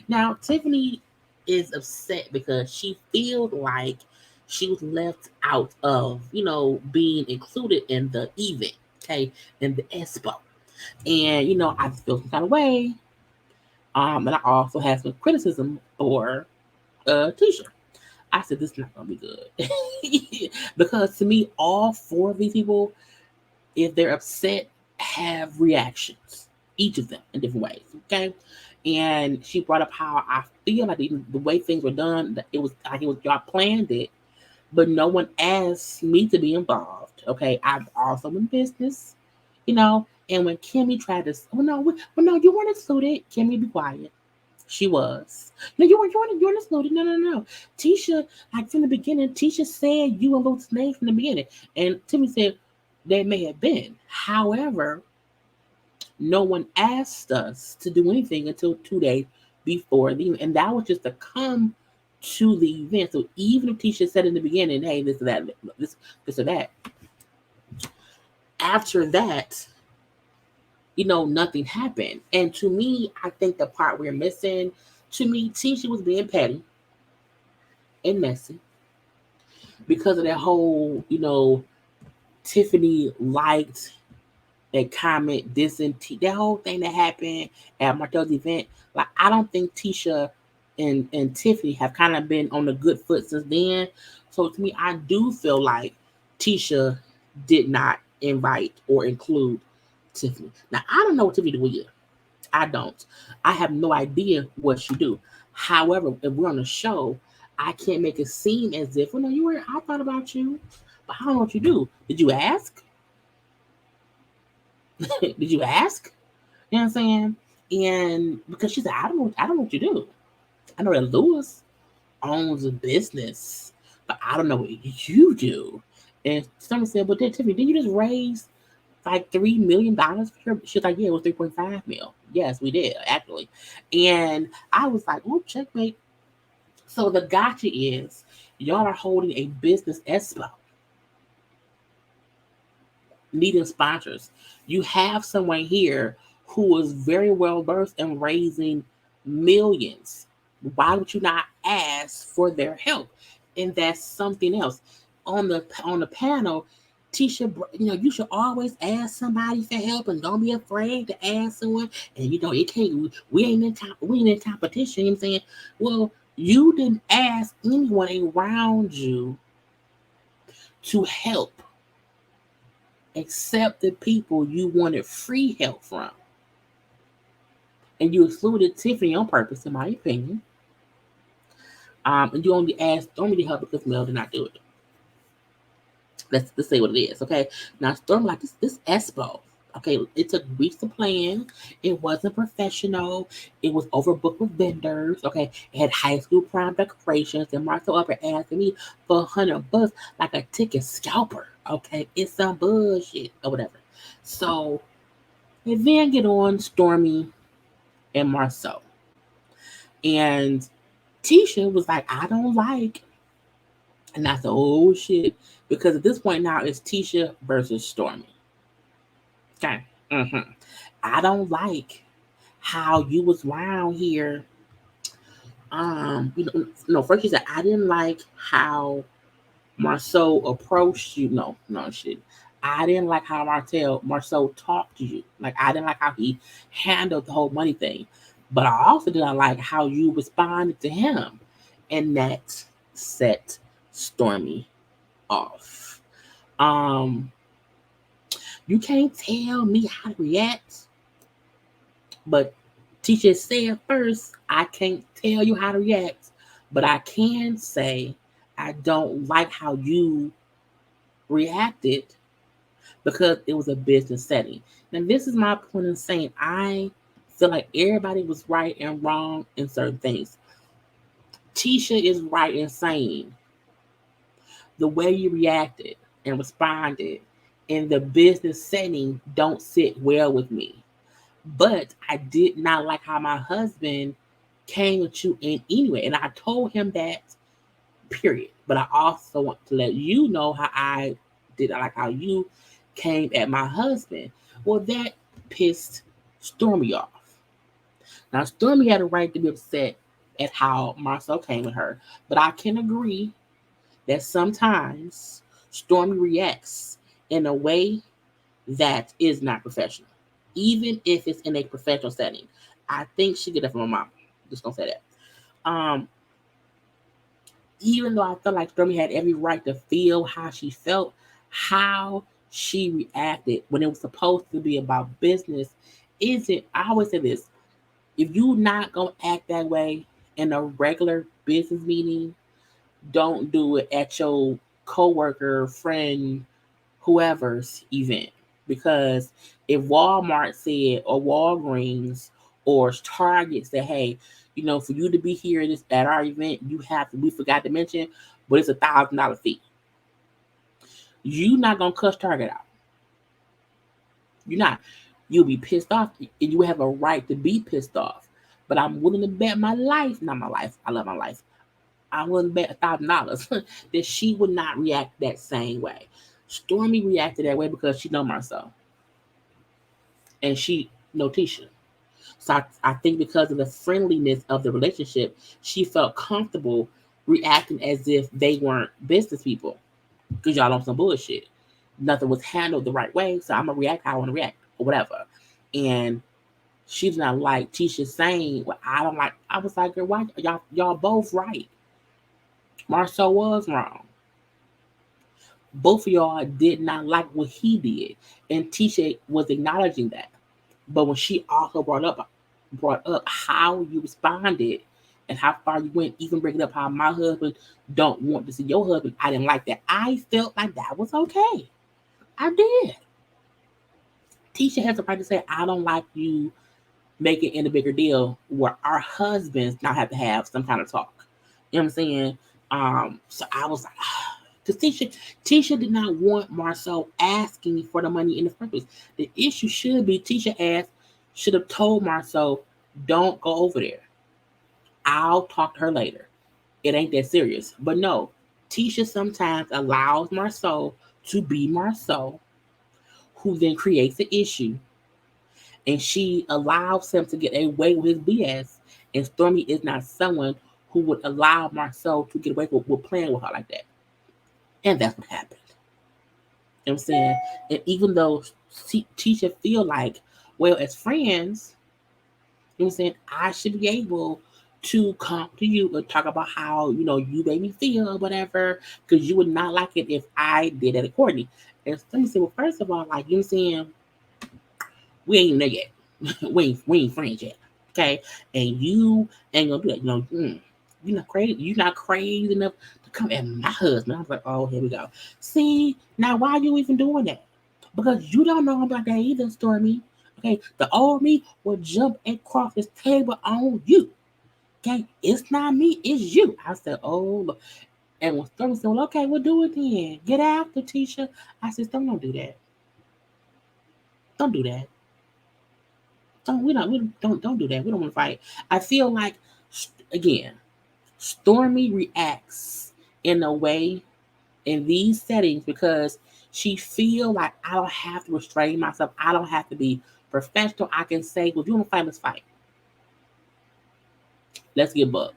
Now, Tiffany is upset because she feels like she was left out of, being included in the event, okay, in the expo. And, I feel some kind of way. And I also have some criticism for Tisha. I said, this is not going to be good. Because to me, all four of these people, if they're upset, have reactions, each of them in different ways. Okay. And she brought up how I feel like the way things were done, that it was like it was y'all planned it, but no one asked me to be involved. Okay. I've also in business, and when Kimmy tried to, no, you weren't excluded. Kimmy, be quiet. She was. No, you weren't excluded. No. Tisha, like from the beginning, Tisha said you and Luke's name from the beginning. And Timmy said they may have been. However, no one asked us to do anything until 2 days before the event. And that was just to come to the event. So even if Tisha said in the beginning, hey, this or that, this or that, after that, nothing happened. And to me, I think the part we're missing, to me, Tisha was being petty and messy because of that whole, Tiffany liked that comment, that whole thing that happened at Martell's event. Like, I don't think Tisha and Tiffany have kind of been on a good foot since then. So to me, I do feel like Tisha did not invite or include Tiffany. Now, I don't know what Tiffany did with you. I don't. I have no idea what she do. However, if we're on a show, I can't make it seem as if, well, no, you were. I thought about you, but I don't know what you do. Did you ask? Did you ask? You know what I'm saying? And because she said, I don't know what you do. I know that Lewis owns a business, but I don't know what you do. And someone said, well, Tiffany, didn't you just raise like $3 million for her? She's like, yeah, it was 3.5 mil. Yes, we did, actually. And I was like, oh, checkmate. So the gotcha is y'all are holding a business expo, needing sponsors. You have someone here who is very well versed in raising millions. Why would you not ask for their help? And that's something else. On the panel, Tisha, you should always ask somebody for help and don't be afraid to ask someone. And it can't. We ain't in competition. You know what I'm saying? Well, you didn't ask anyone around you to help except the people you wanted free help from. And you excluded Tiffany on purpose, in my opinion. And you only asked Stormy to help because Mel did not do it. Let's say what it is, okay? Now Stormy like this expo. Okay, it took weeks to plan. It wasn't professional. It was overbooked with vendors. Okay, it had high school prom decorations, and Marsau up and asking me for $100 like a ticket scalper. Okay, it's some bullshit or whatever. So and then get on Stormy and Marcel. And Tisha was like, I don't like. And I said, oh shit. Because at this point now it's Tisha versus Stormy. Okay. I don't like how you was around here. First she said, I didn't like how Marceau approached you. No shit. I didn't like how Marceau talked to you. Like I didn't like how he handled the whole money thing. But I also did not like how you responded to him. And that set Stormy off. You can't tell me how to react. But teacher said first, I can't tell you how to react. But I can say I don't like how you reacted because it was a business setting. Now, this is my point in saying I feel like everybody was right and wrong in certain things. Tisha is right in saying the way you reacted and responded in the business setting don't sit well with me. But I did not like how my husband came with you in anyway. And I told him that, period. But I also want to let you know how I did not like how you came at my husband. Well, that pissed Stormy off. Now, Stormy had a right to be upset at how Marcel came at her. But I can agree that sometimes Stormy reacts in a way that is not professional, even if it's in a professional setting. I think she get that from her mom. Just gonna say that. Even though I felt like Stormy had every right to feel how she felt, how she reacted when it was supposed to be about business isn't. I always say this: if you not gonna act that way in a regular business meeting, don't do it at your coworker, friend, whoever's event. Because if Walmart said or Walgreens or Target said, hey, for you to be here at our event, you have to, we forgot to mention, but it's $1,000 fee. You not gonna cuss Target out. You're not. You'll be pissed off and you have a right to be pissed off. But I'm willing to bet my life, not my life, I love my life. I wouldn't bet $1,000 that she would not react that same way. Stormy reacted that way because she know Marcel. And she know Tisha. So I think because of the friendliness of the relationship, she felt comfortable reacting as if they weren't business people. Because y'all on some bullshit. Nothing was handled the right way, so I'm going to react how I want to react, or whatever. And she did not like Tisha saying, well, I don't like, I was like, girl, why y'all both right. Marcel was wrong. Both of y'all did not like what he did. And Tisha was acknowledging that. But when she also brought up brought up how you responded and how far you went, even bringing up how my husband don't want to see your husband. I didn't like that. I felt like that was okay. I did. Tisha has the right to say, I don't like you making it a bigger deal where our husbands now have to have some kind of talk. You know what I'm saying? So I was like, because Tisha did not want Marsau asking for the money in the first place. The issue should be should have told Marsau, don't go over there. I'll talk to her later. It ain't that serious. But no, Tisha sometimes allows Marsau to be Marsau, who then creates an issue, and she allows him to get away with his BS. And Stormi is not someone who would allow Marsau to get away with playing with her like that. And that's what happened. You know what I'm saying? And even though Tisha feel like, well, as friends, you know what I'm saying, I should be able to come to you and talk about how, you made me feel or whatever, because you would not like it if I did that accordingly. And let me say, well, first of all, like, you know what I'm saying, we ain't even there yet. we ain't friends yet. Okay? And you ain't gonna do that. You're not crazy enough to come at my husband. I was like, oh, here we go. See, now why are you even doing that? Because you don't know about that either, Stormi. Okay, the old me will jump across this table on you. Okay, it's not me, it's you. I said, oh, look. And when Stormi said, well, okay, we'll do it then. Get after Tisha. I said, Stormi, don't do that. Don't do that. Don't do that. We don't want to fight. I feel like, again, Stormi reacts in a way in these settings because she feel like I don't have to restrain myself. I don't have to be professional. I can say, well, if you want to fight, let's fight. Let's get bucked.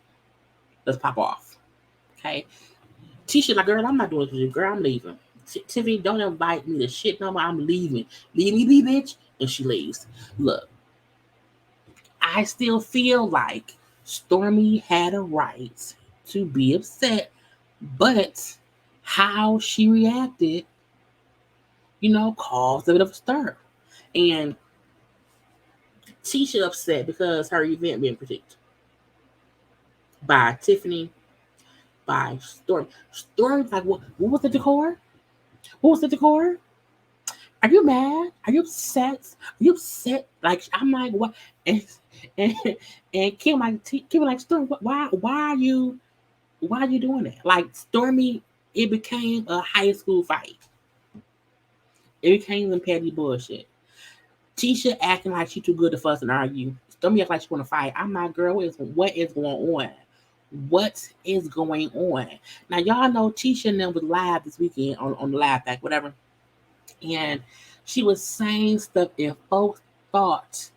Let's pop off. Okay? Tisha, like, girl, I'm not doing this with you. Girl, I'm leaving. Tiffany, don't invite me to shit no more. I'm leaving. Leave me be, bitch. And she leaves. Look, I still feel like Stormi had a right to be upset, but how she reacted, caused a bit of a stir. And Tisha upset because her event being critiqued by Tiffany, by Stormi. Stormi's like, what was the decor? What was the decor? Are you mad? Are you upset? Are you upset? Like, I'm like, what? And, and Kim like Stormi, why are you doing that? Like, Stormi, it became a high school fight. It became some petty bullshit. Tisha acting like she too good to fuss and argue. Stormi act like she want to fight. I'm like, girl, what is going on? What is going on? Now, y'all know Tisha and them was live this weekend on the live back, whatever. And she was saying stuff and folks thought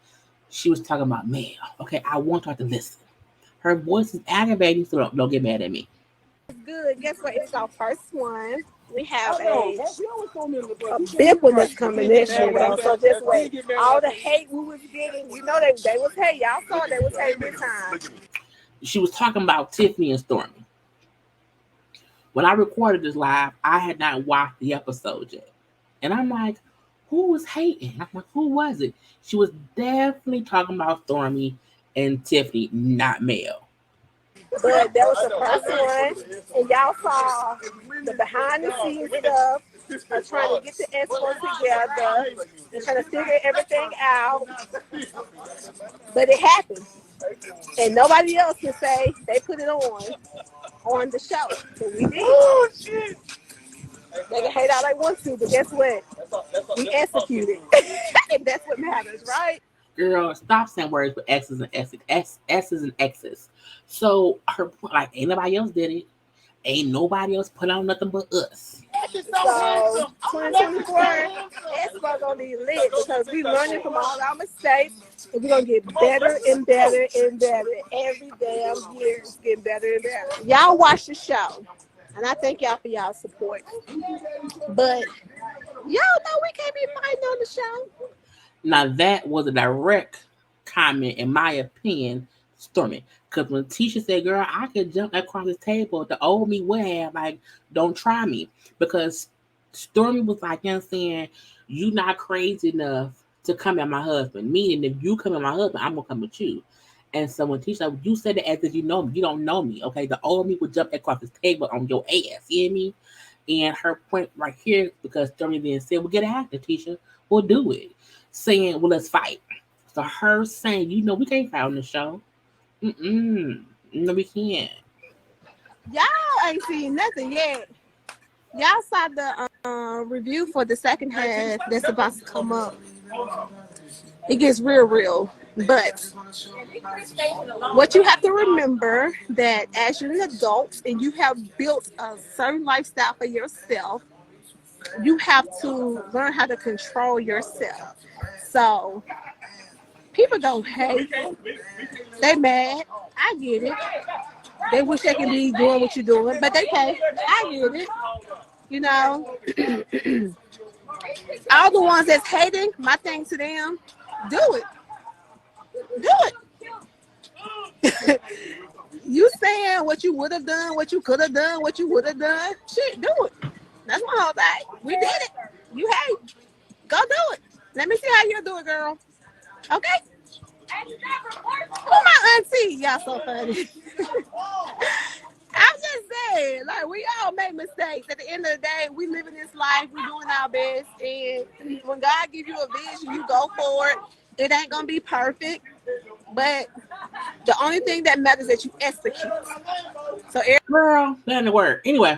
she was talking about male. Okay, I want her to listen. Her voice is aggravating, so don't get mad at me. Good. Guess what? It's our first one. We have a big one that's coming this year, though. So just wait. All the hate we was getting, they was hate. Y'all saw they was hate this time. She was talking about Tiffany and Stormi. When I recorded this live, I had not watched the episode yet. And I'm like, who was hating? I'm like, who was it? She was definitely talking about Stormi and Tiffany, not Mel. But that was the first one, and y'all saw the behind the scenes stuff, trying to get the expo together, and trying to figure everything out. But it happened, and nobody else can say they put it on the show. So we did. Oh, shit. They can hate all they want to, but guess what? We executed, and that's what matters, right? Girl, stop saying words with X's and S's. S's and X's. So her like, ain't nobody else did it. Ain't nobody else put on nothing but us. So 2024 Expo gonna be lit because we learning from all our mistakes, and we're gonna get better and better and better every damn year. It's getting better and better. Y'all watch the show, and I thank y'all for y'all support. But y'all know we can't be fighting on the show. Now that was a direct comment, in my opinion, Stormi. Because when Tisha said, girl, I could jump across this table, the old me would have, like, don't try me. Because Stormi was like, you know what I'm saying, you not crazy enough to come at my husband. Meaning, if you come at my husband, I'm gonna come at you. And so when Tisha, you said it as if you know me, you don't know me. Okay, the old me would jump across the table on your ass. You hear me? And her point right here, because Stormy then said, "Well, get an actor, Tisha. We'll do it." Saying, "Well, let's fight." So her saying, "You know, we can't fight on the show. No, we can't." Y'all ain't seen nothing yet. Y'all saw the review for the second half that's about to come up. It gets real. But what you have to remember that as you're an adult and you have built a certain lifestyle for yourself, you have to learn how to control yourself. So people don't hate. They mad. I get it. They wish they could be doing what you're doing, but they can't. I get it. You know, all the ones that's hating, my thing to them, do it. Do it. You saying what you would have done, what you could have done, what you would have done, shit, do it. That's my whole thing. We did it. You hate. Go do it. Let me see how you do it, girl. Okay? Who my auntie? Y'all so funny. I'm just saying, like, we all make mistakes. At the end of the day, we living this life, we doing our best, and when God give you a vision, you go for it. It ain't gonna be perfect, but the only thing that matters is that you execute. So, Girl, that didn't work. Anyway,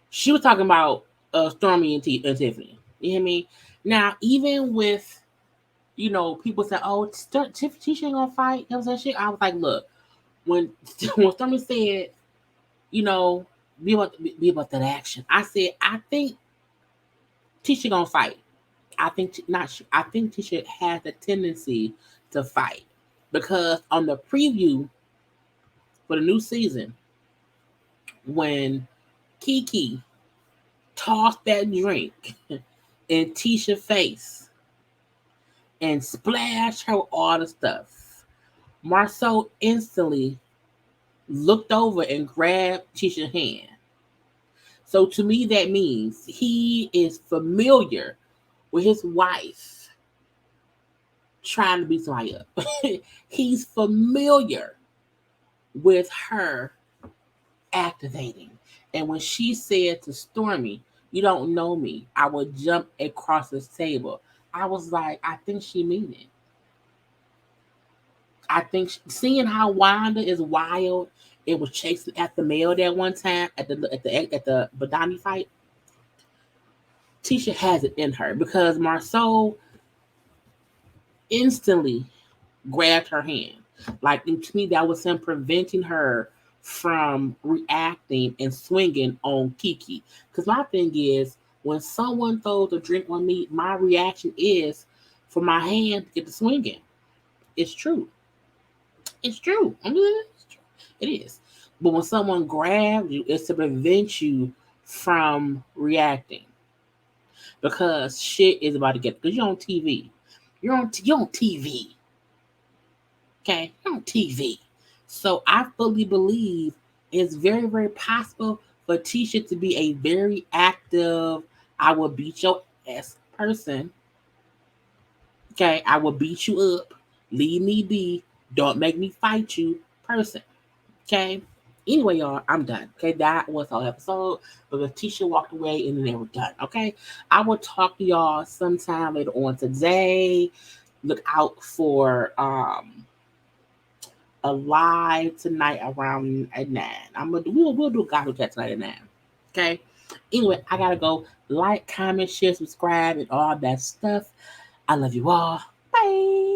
she was talking about Stormy and Tiffany. You hear me? Now, even with, people say, "Oh, Tisha ain't gonna fight." You know what I'm saying? I was like, look, when Stormy said, you know, be about that action. I said, I think Tisha gonna fight. I think not. I think Tisha has a tendency to fight because on the preview for the new season, when Kiki tossed that drink in Tisha's face and splashed her with all the stuff, Marsau instantly looked over and grabbed Tisha's hand. So to me, that means he is familiar with his wife trying to beat somebody up. He's familiar with her activating. And when she said to Stormy, "You don't know me, I will jump across this table," I was like, I think she mean it. I think seeing how Wanda is wild, it was chasing after Mel that one time at the Badani fight. Tisha has it in her because Marsau instantly grabbed her hand. Like to me, that was him preventing her from reacting and swinging on Kiki. Because my thing is, when someone throws a drink on me, my reaction is for my hand to get to swinging. It's true. It's true. I mean, it's true. It is. But when someone grabs you, it's to prevent you from reacting because shit is about to get. Because you're on TV. You're on TV. Okay, you're on TV. So I fully believe it's very, very possible for Tisha to be a very active, I will beat your ass person. Okay, I will beat you up. Leave me be. Don't make me fight you person. Okay. Anyway, y'all, I'm done. Okay, that was our episode because Tisha walked away and then they were done. Okay, I will talk to y'all sometime later on today. Look out for a live tonight around at 9. We'll do a gospel chat tonight at 9. Okay. Anyway, I gotta go. Like, comment, share, subscribe, and all that stuff. I love you all. Bye.